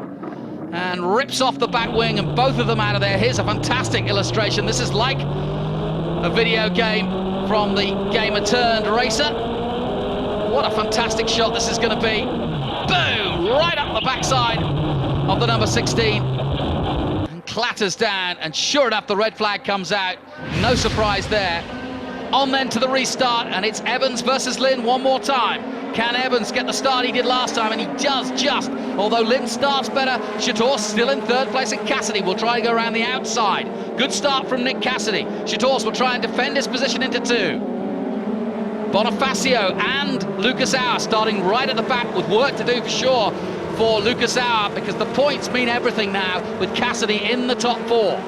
and rips off the back wing, and both of them out of there. Here's a fantastic illustration. This is like a video game from the Game of Turned Racer. What a fantastic shot this is going to be. Boom! Right up the backside of the number 16. And clatters down, and sure enough, the red flag comes out. No surprise there. On then to the restart, and it's Evans versus Lynn one more time. Can Evans get the start he did last time? And he does just. Although Lynn starts better, Shorthorst still in 3rd place, and Cassidy will try to go around the outside. Good start from Nick Cassidy. Shorthorst will try and defend his position into 2. Bonifacio and Lucas Auer starting right at the back with work to do for sure for Lucas Auer, because the points mean everything now with Cassidy in the top 4.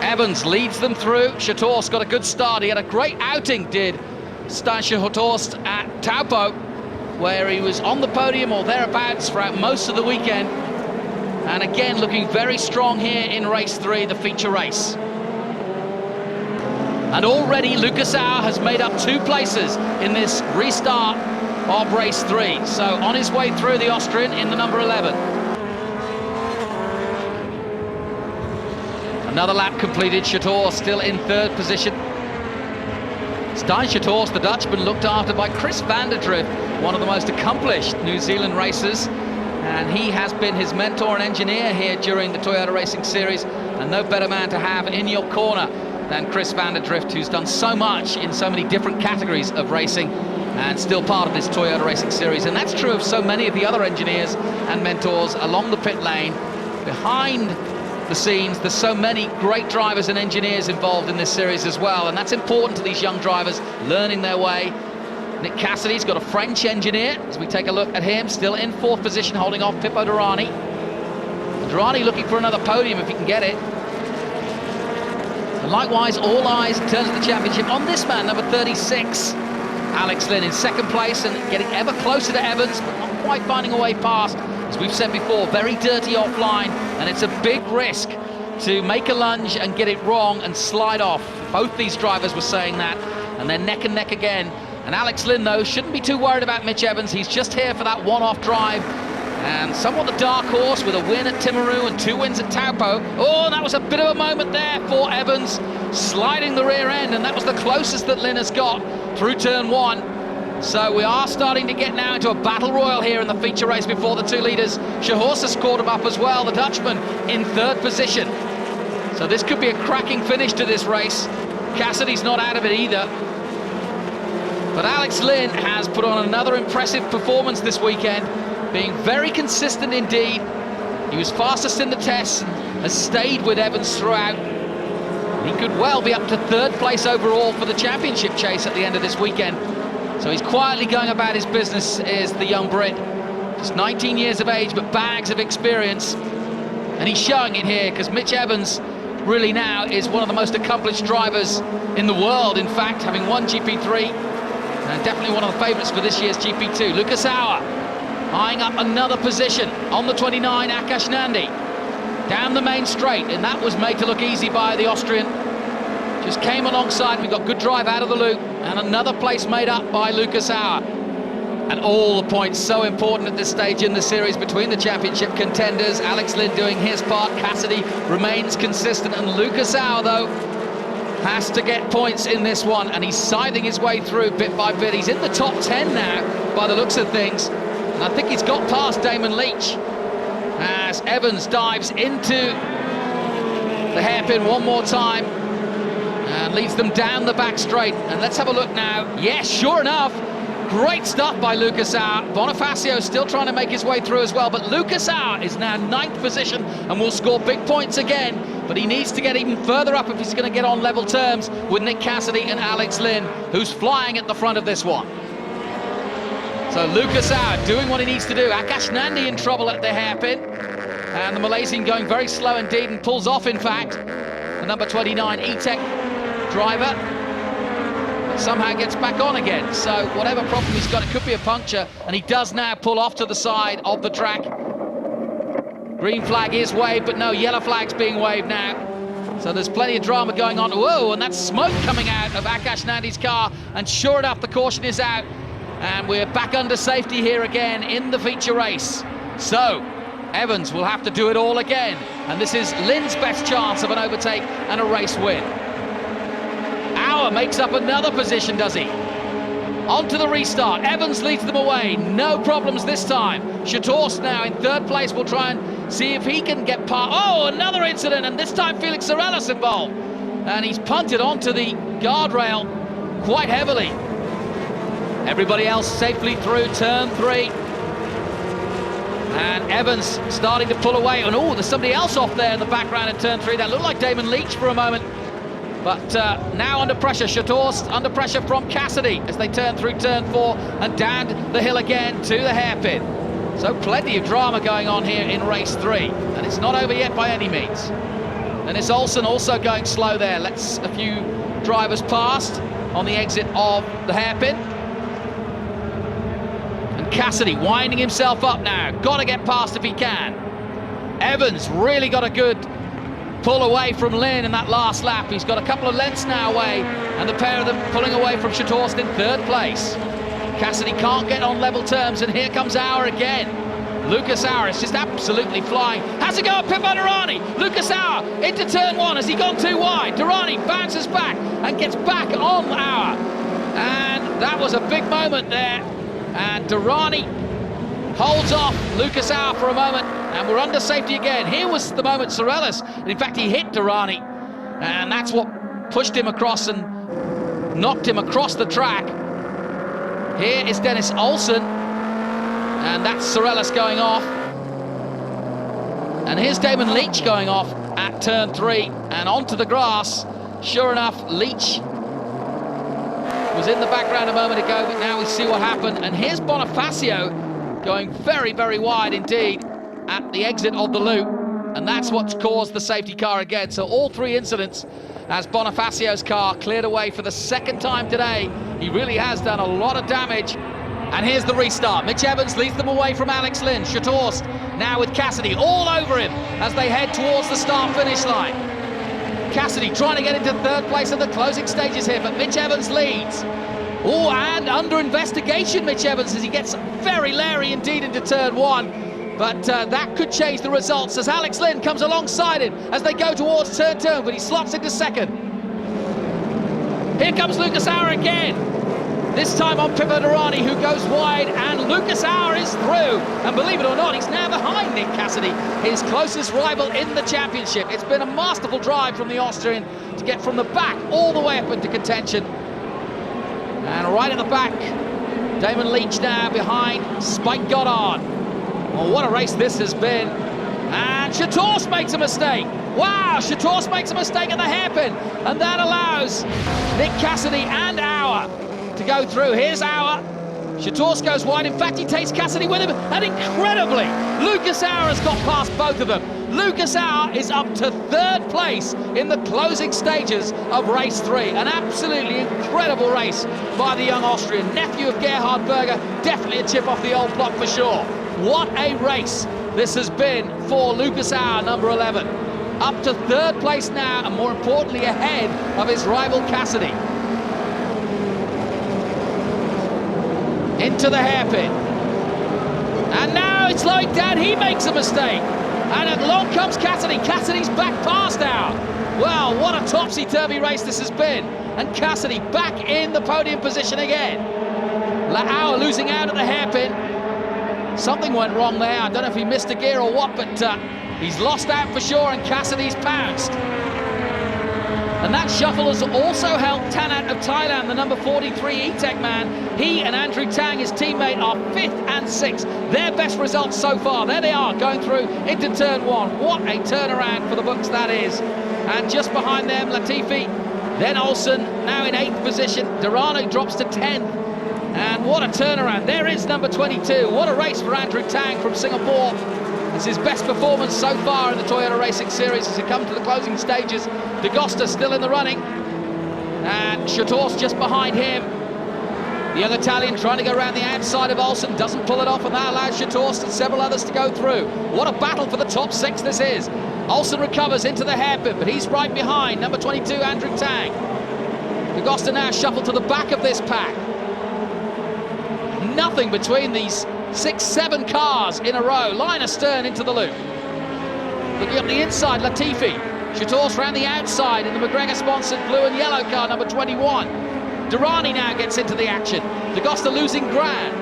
Evans leads them through. Shorthorst got a good start. He had a great outing, did Stein Shorthorst at Taupo, where he was on the podium or thereabouts throughout most of the weekend. And again, looking very strong here in race 3, the feature race. And already Lucas Auer has made up 2 places in this restart of race 3. So on his way through, the Austrian in the number 11. Another lap completed. Shorthorst still in 3rd position. Stein Shorthorst, the Dutchman, looked after by Chris van der Drift, one of the most accomplished New Zealand racers. And he has been his mentor and engineer here during the Toyota Racing Series. And no better man to have in your corner than Chris van der Drift, who's done so much in so many different categories of racing and still part of this Toyota Racing Series. And that's true of so many of the other engineers and mentors along the pit lane. Behind the scenes, there's so many great drivers and engineers involved in this series as well, and that's important to these young drivers learning their way. Nick Cassidy's got a French engineer as we take a look at him, still in 4th position, holding off Pippo Durrani. Durrani looking for another podium if he can get it. And likewise, all eyes in terms of the championship on this man, number 36, Alex Lynn, in 2nd place and getting ever closer to Evans, but not quite finding a way past. As we've said before, very dirty offline, and it's a big risk to make a lunge and get it wrong and slide off. Both these drivers were saying that, and they're neck and neck again. And Alex Lynn, though, shouldn't be too worried about Mitch Evans. He's just here for that one-off drive, and somewhat the dark horse with a win at Timaru and 2 wins at Taupo. Oh, that was a bit of a moment there for Evans, sliding the rear end, and that was the closest that Lynn has got through turn 1. So we are starting to get now into a battle royal here in the feature race before the 2 leaders. Schahorst has scored him up as well, the Dutchman in 3rd position. So this could be a cracking finish to this race. Cassidy's not out of it either. But Alex Lynn has put on another impressive performance this weekend, being very consistent indeed. He was fastest in the tests and has stayed with Evans throughout. He could well be up to 3rd place overall for the championship chase at the end of this weekend. So he's quietly going about his business, is the young Brit. Just 19 years of age, but bags of experience. And he's showing it here, because Mitch Evans really now is one of the most accomplished drivers in the world, in fact, having won GP3, and definitely one of the favourites for this year's GP2. Lucas Auer eyeing up another position on the 29, AKASH NANDY. Down the main straight, and that was made to look easy by the Austrian. Just came alongside, we got good drive out of the loop, and another place made up by Lucas Auer. And all the points so important at this stage in the series between the championship contenders. Alex Lynn doing his part, Cassidy remains consistent, and Lucas Auer, though, has to get points in this one, and he's scything his way through bit by bit. He's in the top 10 now, by the looks of things, and I think he's got past Damon Leach as Evans dives into the hairpin one more time and leads them down the back straight. And let's have a look now. Yes, sure enough, great stuff by Lucas Auer. Bonifacio still trying to make his way through as well, but Lucas Auer is now 9th position and will score big points again, but he needs to get even further up if he's going to get on level terms with Nick Cassidy and Alex Lynn, who's flying at the front of this one. So Lucas Auer doing what he needs to do. AKASH NANDY in trouble at the hairpin, and the Malaysian going very slow indeed and pulls off, in fact. The number 29 E-Tech driver somehow gets back on again. So whatever problem he's got, it could be a puncture, and he does now pull off to the side of the track. Green flag is waved, but no, yellow flag's being waved now. So there's plenty of drama going on. Whoa, and that's smoke coming out of AKASH NANDY's car, and sure enough, the caution is out. And we're back under safety here again in the feature race. So Evans will have to do it all again, and this is Lynn's best chance of an overtake and a race win. Auer makes up another position, does he? On to the restart. Evans leads them away. No problems this time. Schahorst now in 3rd place will try and see if he can get past. Oh, another incident, and this time Felix Sorellis involved. And he's punted onto the guardrail quite heavily. Everybody else safely through turn 3. And Evans starting to pull away. And oh, there's somebody else off there in the background in turn 3. That looked like Damon Leach for a moment. But now under pressure, Schahorst under pressure from Cassidy as they turn through turn 4 and down the hill again to the hairpin. So plenty of drama going on here in race 3. And it's not over yet by any means. And it's OLSEN also going slow there. Lets a few drivers past on the exit of the hairpin. Cassidy winding himself up now, got to get past if he can. Evans really got a good pull away from Lynn in that last lap. He's got a couple of lengths now away, and the pair of them pulling away from Schahorst in 3rd place. Cassidy can't get on level terms, and here comes Auer again. Lucas Auer is just absolutely flying. Has to go up Pippo Durrani. Lucas Auer into turn 1. Has he gone too wide? Durrani bounces back and gets back on Auer. And that was a big moment there. And Durrani holds off Lucas Auer for a moment, and we're under safety again. Here was the moment Sorellis, in fact he hit Durrani, and that's what pushed him across and knocked him across the track. Here is Dennis OLSEN, and that's Sorellis going off. And here's Damon Leach going off at turn 3 and onto the grass. Sure enough, Leach was in the background a moment ago, but now we see what happened. And here's Bonifacio going very, very wide indeed at the exit of the loop. And that's what's caused the safety car again. So all 3 incidents as Bonifacio's car cleared away for the 2nd time today. He really has done a lot of damage. And here's the restart. Mitch Evans leads them away from Alex Lynn. Schahorst now with Cassidy all over him as they head towards the start-finish line. Cassidy trying to get into 3rd place in the closing stages here, but Mitch Evans leads. Oh, and under investigation, Mitch Evans, as he gets very leery indeed into turn 1. But that could change the results as Alex Lynn comes alongside him as they go towards turn 2, but he slots into 2nd. Here comes Lucas Auer again. This time on Pippo Durrani, who goes wide, and Lucas Auer is through. And believe it or not, he's now behind Nick Cassidy, his closest rival in the championship. It's been a masterful drive from the Austrian to get from the back all the way up into contention. And right at the back, Damon Leach now behind Spike Goddard. Well, what a race this has been. And Chatorce makes a mistake. Wow, Chatorce makes a mistake at the hairpin. And that allows Nick Cassidy and Auer to go through. Here's Auer. Chatorce goes wide. In fact, he takes Cassidy with him. And incredibly, Lucas Auer has got past both of them. Lucas Auer is up to 3rd place in the closing stages of race 3. An absolutely incredible race by the young Austrian. Nephew of Gerhard Berger. Definitely a chip off the old block for sure. What a race this has been for Lucas Auer, number 11. Up to 3rd place now, and more importantly, ahead of his rival Cassidy. Into the hairpin. And now it's slowing down, he makes a mistake. And along comes Cassidy. Cassidy's back past Auer. Well, what a topsy-turvy race this has been. And Cassidy back in the podium position again. Auer losing out at the hairpin. Something went wrong there. I don't know if he missed a gear or what, but he's lost out for sure, and Cassidy's pounced. And that shuffle has also helped Tanat of Thailand, the number 43 E-Tech man. He and Andrew Tang, his teammate, are 5th and 6th. Their best results so far. There they are, going through into turn 1. What a turnaround for the books that is. And just behind them, Latifi, then OLSEN, now in 8th position. Durrani drops to 10th. And what a turnaround. There is number 22. What a race for Andrew Tang from Singapore. It's his best performance so far in the Toyota Racing Series as he comes to the closing stages. De Costa still in the running. And Chatorce just behind him. The young Italian trying to go around the outside of OLSEN, doesn't pull it off, and that allows Chatorce and several others to go through. What a battle for the top 6 this is. OLSEN recovers into the hairpin, but he's right behind number 22, Andrew Tang. De Costa now shuffled to the back of this pack. Nothing between these 6-7 cars in a row. Line astern into the loop. Looking up the inside, Latifi. Chatorce round the outside in the McGregor-sponsored blue and yellow car, number 21. Durrani now gets into the action. De Costa losing ground.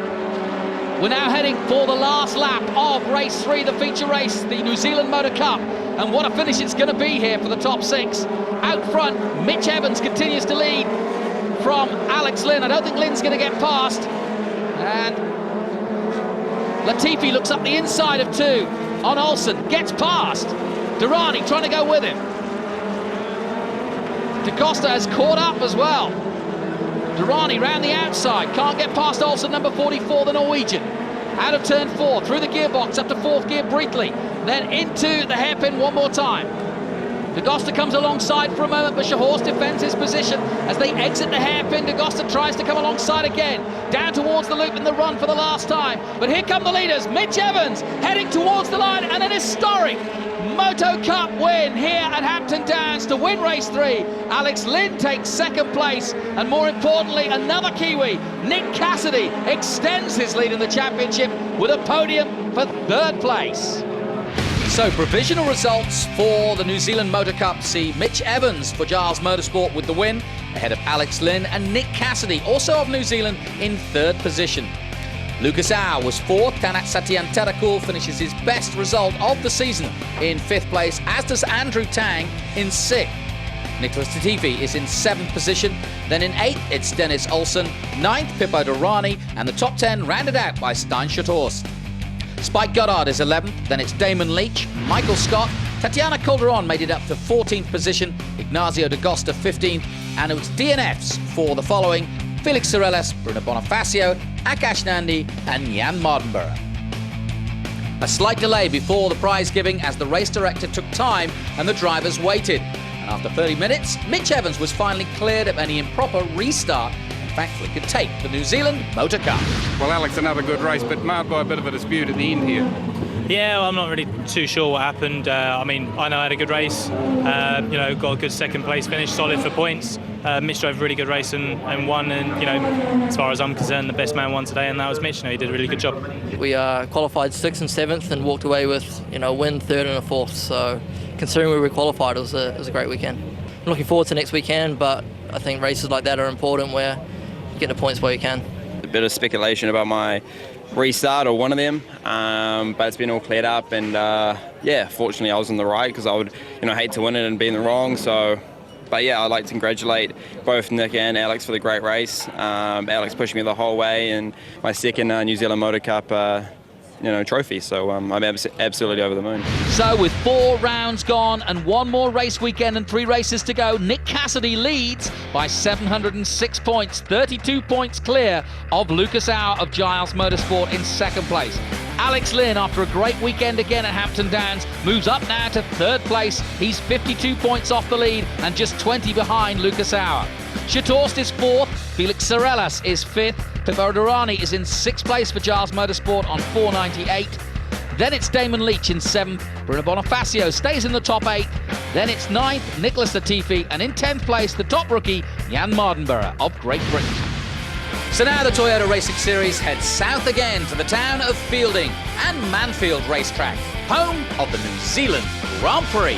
We're now heading for the last lap of race 3, the feature race, the New Zealand Motor Cup. And what a finish it's going to be here for the top 6. Out front, Mitch Evans continues to lead from Alex Lynn. I don't think Lynn's going to get past. And Latifi looks up the inside of 2 on OLSEN, gets past. Durrani trying to go with him. De Costa has caught up as well. Durrani round the outside, can't get past OLSEN, number 44, the Norwegian. Out of turn 4, through the gearbox, up to 4th gear briefly, then into the hairpin one more time. De Costa comes alongside for a moment, but Chatorce defends his position as they exit the hairpin. De Costa tries to come alongside again, down towards the loop in the run for the last time. But here come the leaders, Mitch Evans heading towards the line, and an historic Moto Cup win here at Hampton Downs to win race 3. Alex Lynn takes 2nd place, and more importantly, another Kiwi, Nick Cassidy, extends his lead in the championship with a podium for 3rd place. So, provisional results for the New Zealand Motor Cup see Mitch Evans for Giles Motorsport with the win, ahead of Alex Lynn, and Nick Cassidy, also of New Zealand, in 3rd position. Lucas Auer was 4th, Tanat Satyan Terakul finishes his best result of the season in 5th place, as does Andrew Tang in 6th. Nicholas Latifi is in 7th position, then in 8th it's Dennis OLSEN, 9th Pippo Durrani, and the top 10 rounded out by Stein Chatorce. Spike Goddard is 11th, then it's Damon Leach, Michael Scott, Tatiana Calderon made it up to 14th position, Ignacio de Costa 15th, and it was DNFs for the following: Felix Sorellas, Bruno Bonifacio, AKASH NANDY, and Jan Mardenborough. A slight delay before the prize giving as the race director took time and the drivers waited. And after 30 minutes, Mitch Evans was finally cleared of any improper restart and thankfully could take the New Zealand Motor Cup. Well, Alex, another good race, but marred by a bit of a dispute at the end here. Yeah, well, I'm not really too sure what happened. I know I had a good race, got a good 2nd place finish, solid for points. Mitch drove a really good race and won, and as far as I'm concerned, the best man won today, and that was Mitch. He did a really good job. We qualified 6th and 7th and walked away with a win, 3rd and a 4th. So considering we were qualified, it was a great weekend. I'm looking forward to next weekend, but I think races like that are important where you get the points while you can. A bit of speculation about my restart or one of them, but it's been all cleared up, and yeah, fortunately I was on the right, because I would hate to win it and be in the wrong. So, but yeah, I'd like to congratulate both Nick and Alex for the great race. Alex pushed me the whole way, and my second New Zealand Motor Cup trophy, so I'm absolutely over the moon. So with 4 rounds gone and 1 more race weekend and 3 races to go, Nick Cassidy leads by 706 points, 32 points clear of Lucas Auer of Giles Motorsport in second place. Alex Lynn, after a great weekend again at Hampton Downs, moves up now to 3rd place. He's 52 points off the lead and just 20 behind Lucas Auer. Chithorst is 4th, Felix Sorellas is 5th, Pippo Durrani is in 6th place for Giles Motorsport on 498. Then it's Damon Leach in 7th, Bruno Bonifacio stays in the top 8. Then it's 9th, Nicholas Latifi, and in 10th place, the top rookie, Jan Mardenborough of Great Britain. So now the Toyota Racing Series heads south again to the town of Fielding and Manfield Racetrack, home of the New Zealand Grand Prix.